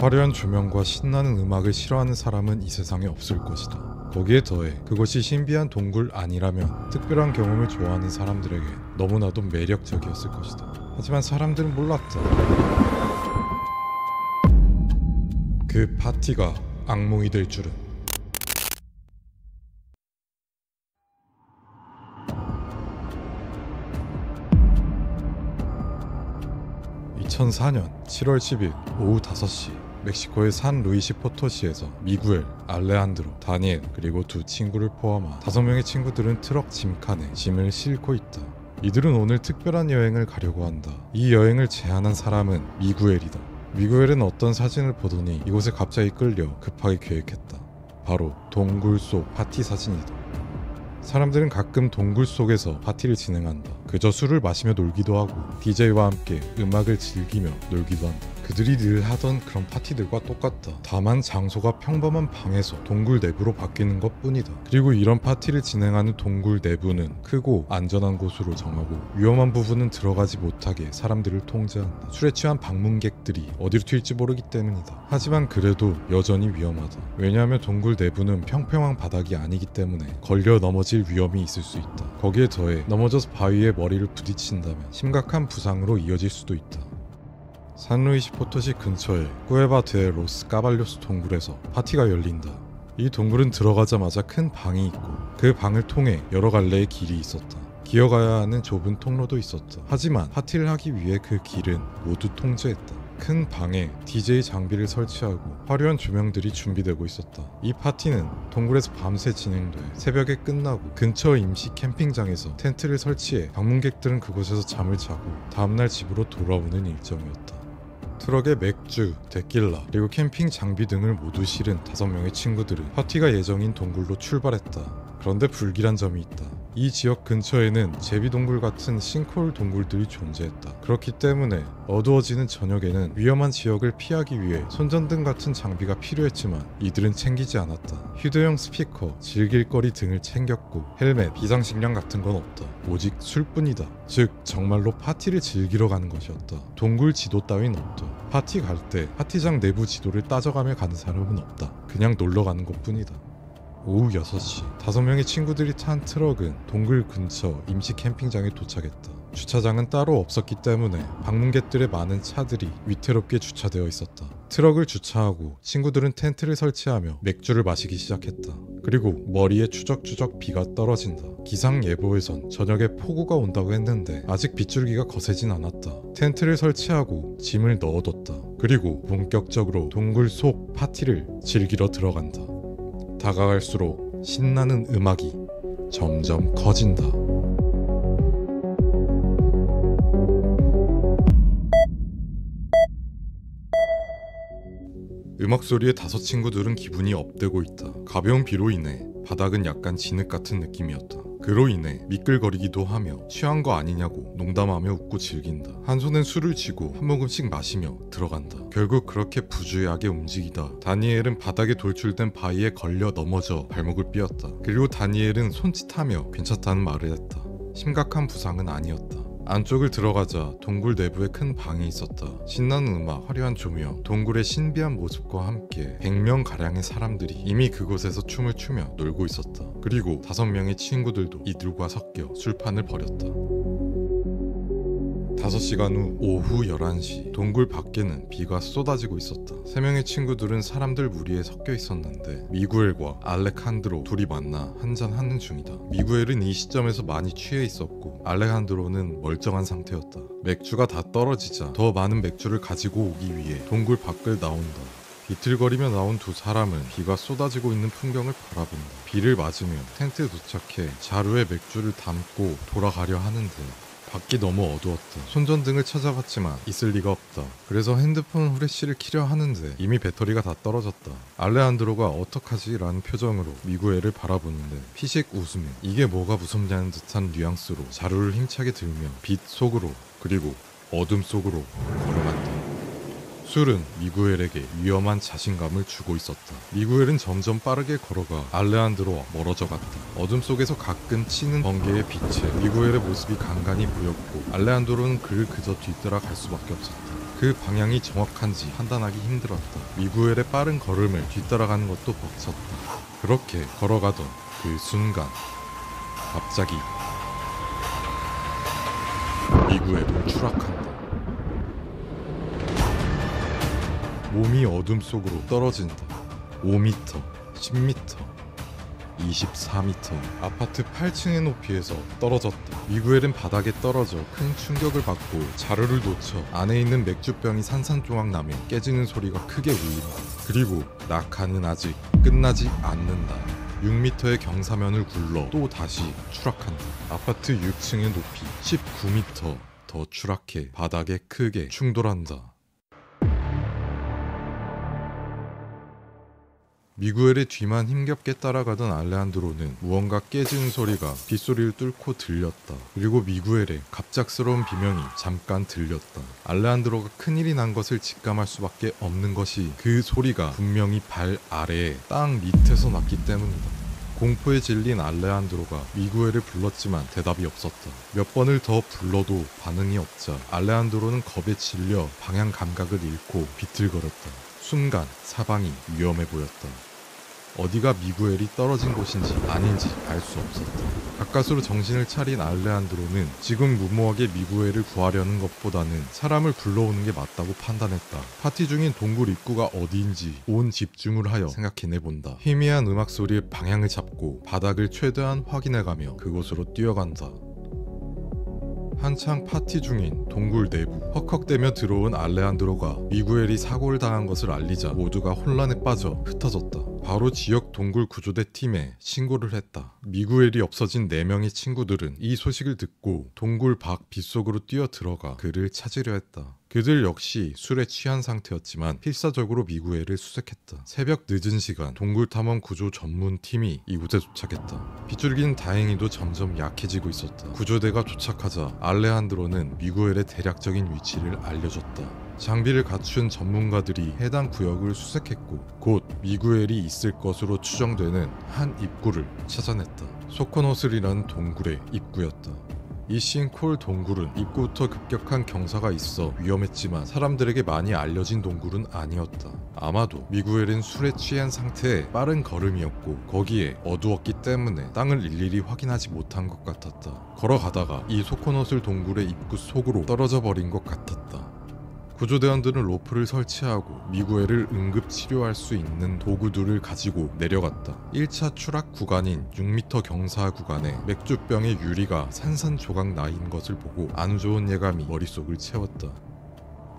화려한 조명과 신나는 음악을 싫어하는 사람은 이 세상에 없을 것이다. 거기에 더해 그것이 신비한 동굴 아니라면 특별한 경험을 좋아하는 사람들에게 너무나도 매력적이었을 것이다. 하지만 사람들은 몰랐다. 그 파티가 악몽이 될 줄은. 2004년 7월 10일 오후 5시 멕시코의 산 루이시 포토시에서 미구엘, 알레한드로, 다니엘 그리고 두 친구를 포함한 5명의 친구들은 트럭 짐칸에 짐을 싣고 있다. 이들은 오늘 특별한 여행을 가려고 한다. 이 여행을 제안한 사람은 미구엘이다. 미구엘은 어떤 사진을 보더니 이곳에 갑자기 끌려 급하게 계획했다. 바로 동굴 속 파티 사진이다. 사람들은 가끔 동굴 속에서 파티를 진행한다. 그저 술을 마시며 놀기도 하고 DJ와 함께 음악을 즐기며 놀기도 한다. 그들이 늘 하던 그런 파티들과 똑같다. 다만 장소가 평범한 방에서 동굴 내부로 바뀌는 것 뿐이다. 그리고 이런 파티를 진행하는 동굴 내부는 크고 안전한 곳으로 정하고 위험한 부분은 들어가지 못하게 사람들을 통제한다. 술에 취한 방문객들이 어디로 튈지 모르기 때문이다. 하지만 그래도 여전히 위험하다. 왜냐하면 동굴 내부는 평평한 바닥이 아니기 때문에 걸려 넘어질 위험이 있을 수 있다. 거기에 더해 넘어져서 바위에 머리를 부딪힌다면 심각한 부상으로 이어질 수도 있다. 산루이시 포토시 근처의 꾸에바 데 로스 까발료스 동굴에서 파티가 열린다. 이 동굴은 들어가자마자 큰 방이 있고 그 방을 통해 여러 갈래의 길이 있었다. 기어가야 하는 좁은 통로도 있었다. 하지만 파티를 하기 위해 그 길은 모두 통제했다. 큰 방에 DJ 장비를 설치하고 화려한 조명들이 준비되고 있었다. 이 파티는 동굴에서 밤새 진행돼 새벽에 끝나고 근처 임시 캠핑장에서 텐트를 설치해 방문객들은 그곳에서 잠을 자고 다음날 집으로 돌아오는 일정이었다. 트럭에 맥주, 데킬라, 그리고 캠핑 장비 등을 모두 실은 5명의 친구들은 파티가 예정인 동굴로 출발했다. 그런데 불길한 점이 있다. 이 지역 근처에는 제비동굴 같은 싱크홀 동굴들이 존재했다. 그렇기 때문에 어두워지는 저녁에는 위험한 지역을 피하기 위해 손전등 같은 장비가 필요했지만 이들은 챙기지 않았다. 휴대용 스피커, 즐길거리 등을 챙겼고 헬멧, 비상식량 같은 건 없다. 오직 술뿐이다. 즉 정말로 파티를 즐기러 가는 것이었다. 동굴 지도 따윈 없다. 파티 갈 때 파티장 내부 지도를 따져가며 가는 사람은 없다. 그냥 놀러 가는 것뿐이다. 오후 6시 5명의 친구들이 탄 트럭은 동굴 근처 임시 캠핑장에 도착했다. 주차장은 따로 없었기 때문에 방문객들의 많은 차들이 위태롭게 주차되어 있었다. 트럭을 주차하고 친구들은 텐트를 설치하며 맥주를 마시기 시작했다. 그리고 머리에 추적추적 비가 떨어진다. 기상예보에선 저녁에 폭우가 온다고 했는데 아직 빗줄기가 거세진 않았다. 텐트를 설치하고 짐을 넣어뒀다. 그리고 본격적으로 동굴 속 파티를 즐기러 들어간다. 다가갈수록 신나는 음악이 점점 커진다. 음악 소리에 5 친구들은 기분이 업되고 있다. 가벼운 비로 인해 바닥은 약간 진흙 같은 느낌이었다. 그로 인해 미끌거리기도 하며 취한 거 아니냐고 농담하며 웃고 즐긴다. 한 손엔 술을 쥐고 한 모금씩 마시며 들어간다. 결국 그렇게 부주의하게 움직이다 다니엘은 바닥에 돌출된 바위에 걸려 넘어져 발목을 삐었다. 그리고 다니엘은 손짓하며 괜찮다는 말을 했다. 심각한 부상은 아니었다. 안쪽을 들어가자 동굴 내부에 큰 방이 있었다. 신나는 음악, 화려한 조명, 동굴의 신비한 모습과 함께 100명가량의 사람들이 이미 그곳에서 춤을 추며 놀고 있었다. 그리고 5명의 친구들도 이들과 섞여 술판을 벌였다. 5시간 후 오후 11시 동굴 밖에는 비가 쏟아지고 있었다. 3명의 친구들은 사람들 무리에 섞여 있었는데 미구엘과 알레칸드로 둘이 만나 한잔하는 중이다. 미구엘은 이 시점에서 많이 취해 있었고 알레칸드로는 멀쩡한 상태였다. 맥주가 다 떨어지자 더 많은 맥주를 가지고 오기 위해 동굴 밖을 나온다. 비틀거리며 나온 두 사람은 비가 쏟아지고 있는 풍경을 바라본다. 비를 맞으며 텐트에 도착해 자루에 맥주를 담고 돌아가려 하는데 밖이 너무 어두웠다. 손전등을 찾아봤지만 있을 리가 없다. 그래서 핸드폰 후레쉬를 켜려 하는데 이미 배터리가 다 떨어졌다. 알레한드로가 어떡하지? 라는 표정으로 미구엘을 바라보는데 피식 웃으며 이게 뭐가 무섭냐는 듯한 뉘앙스로 자루를 힘차게 들며 빛 속으로 그리고 어둠 속으로 걸어간다. 술은 미구엘에게 위험한 자신감을 주고 있었다. 미구엘은 점점 빠르게 걸어가 알레한드로와 멀어져 갔다. 어둠 속에서 가끔 치는 번개의 빛에 미구엘의 모습이 간간히 보였고 알레한드로는 그를 그저 뒤따라 갈 수밖에 없었다. 그 방향이 정확한지 판단하기 힘들었다. 미구엘의 빠른 걸음을 뒤따라가는 것도 벅찼다. 그렇게 걸어가던 그 순간 갑자기 미구엘은 추락한다. 몸이 어둠 속으로 떨어진다. 5m, 10m, 24m 아파트 8층의 높이에서 떨어졌다. 미구엘은 바닥에 떨어져 큰 충격을 받고 자루를 놓쳐 안에 있는 맥주병이 산산조각 나며 깨지는 소리가 크게 울린다. 그리고 낙하는 아직 끝나지 않는다. 6m의 경사면을 굴러 또 다시 추락한다. 아파트 6층의 높이 19m 더 추락해 바닥에 크게 충돌한다. 미구엘의 뒤만 힘겹게 따라가던 알레한드로는 무언가 깨지는 소리가 빗소리를 뚫고 들렸다. 그리고 미구엘의 갑작스러운 비명이 잠깐 들렸다. 알레한드로가 큰일이 난 것을 직감할 수밖에 없는 것이 그 소리가 분명히 발 아래에 땅 밑에서 났기 때문이다. 공포에 질린 알레한드로가 미구엘을 불렀지만 대답이 없었다. 몇 번을 더 불러도 반응이 없자 알레한드로는 겁에 질려 방향 감각을 잃고 비틀거렸다. 순간 사방이 위험해 보였다. 어디가 미구엘이 떨어진 곳인지 아닌지 알 수 없었다. 가까스로 정신을 차린 알레한드로는 지금 무모하게 미구엘을 구하려는 것보다는 사람을 불러오는 게 맞다고 판단했다. 파티 중인 동굴 입구가 어디인지 온 집중을 하여 생각해내본다. 희미한 음악 소리에 방향을 잡고 바닥을 최대한 확인해가며 그곳으로 뛰어간다. 한창 파티 중인 동굴 내부. 헉헉대며 들어온 알레한드로가 미구엘이 사고를 당한 것을 알리자 모두가 혼란에 빠져 흩어졌다. 바로 지역 동굴 구조대 팀에 신고를 했다. 미구엘이 없어진 4명의 친구들은 이 소식을 듣고 동굴 밖 빗속으로 뛰어 들어가 그를 찾으려 했다. 그들 역시 술에 취한 상태였지만 필사적으로 미구엘을 수색했다. 새벽 늦은 시간 동굴 탐험 구조 전문팀이 이곳에 도착했다. 빗줄기는 다행히도 점점 약해지고 있었다. 구조대가 도착하자 알레한드로는 미구엘의 대략적인 위치를 알려줬다. 장비를 갖춘 전문가들이 해당 구역을 수색했고 곧 미구엘이 있을 것으로 추정되는 한 입구를 찾아냈다. 소코노슬이라는 동굴의 입구였다. 이 싱콜 동굴은 입구부터 급격한 경사가 있어 위험했지만 사람들에게 많이 알려진 동굴은 아니었다. 아마도 미구엘은 술에 취한 상태의 빠른 걸음이었고 거기에 어두웠기 때문에 땅을 일일이 확인하지 못한 것 같았다. 걸어가다가 이 소코노슬 동굴의 입구 속으로 떨어져 버린 것 같았다. 구조대원들은 로프를 설치하고 미구엘을 응급치료할 수 있는 도구들을 가지고 내려갔다. 1차 추락 구간인 6m 경사 구간에 맥주병의 유리가 산산조각 나인 것을 보고 안 좋은 예감이 머릿속을 채웠다.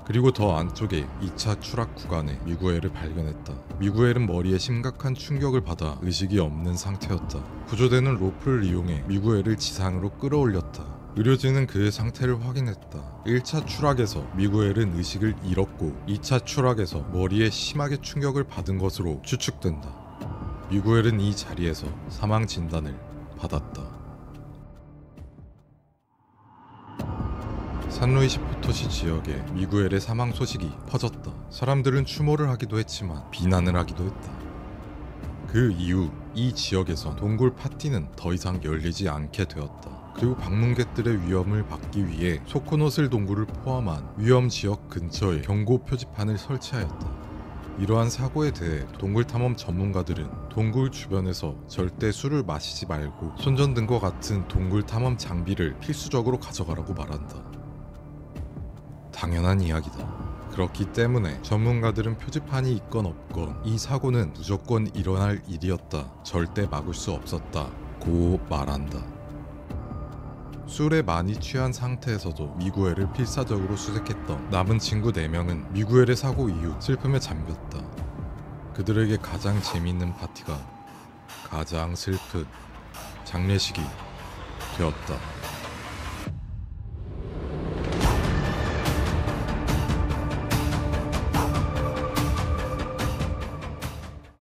그리고 더 안쪽에 2차 추락 구간에 미구엘을 발견했다. 미구엘은 머리에 심각한 충격을 받아 의식이 없는 상태였다. 구조대는 로프를 이용해 미구엘을 지상으로 끌어올렸다. 의료진은 그의 상태를 확인했다. 1차 추락에서 미구엘은 의식을 잃었고 2차 추락에서 머리에 심하게 충격을 받은 것으로 추측된다. 미구엘은 이 자리에서 사망 진단을 받았다. 산루이시 포토시 지역에 미구엘의 사망 소식이 퍼졌다. 사람들은 추모를 하기도 했지만 비난을 하기도 했다. 그 이후 이 지역에선 동굴 파티는 더 이상 열리지 않게 되었다. 그리고 방문객들의 위험을 막기 위해 소코노슬 동굴을 포함한 위험 지역 근처에 경고 표지판을 설치하였다. 이러한 사고에 대해 동굴 탐험 전문가들은 동굴 주변에서 절대 술을 마시지 말고 손전등과 같은 동굴 탐험 장비를 필수적으로 가져가라고 말한다. 당연한 이야기다. 그렇기 때문에 전문가들은 표지판이 있건 없건 이 사고는 무조건 일어날 일이었다. 절대 막을 수 없었다고 말한다. 술에 많이 취한 상태에서도 미구엘을 필사적으로 수색했던 남은 친구 4명은 미구엘의 사고 이후 슬픔에 잠겼다. 그들에게 가장 재미있는 파티가 가장 슬픈 장례식이 되었다.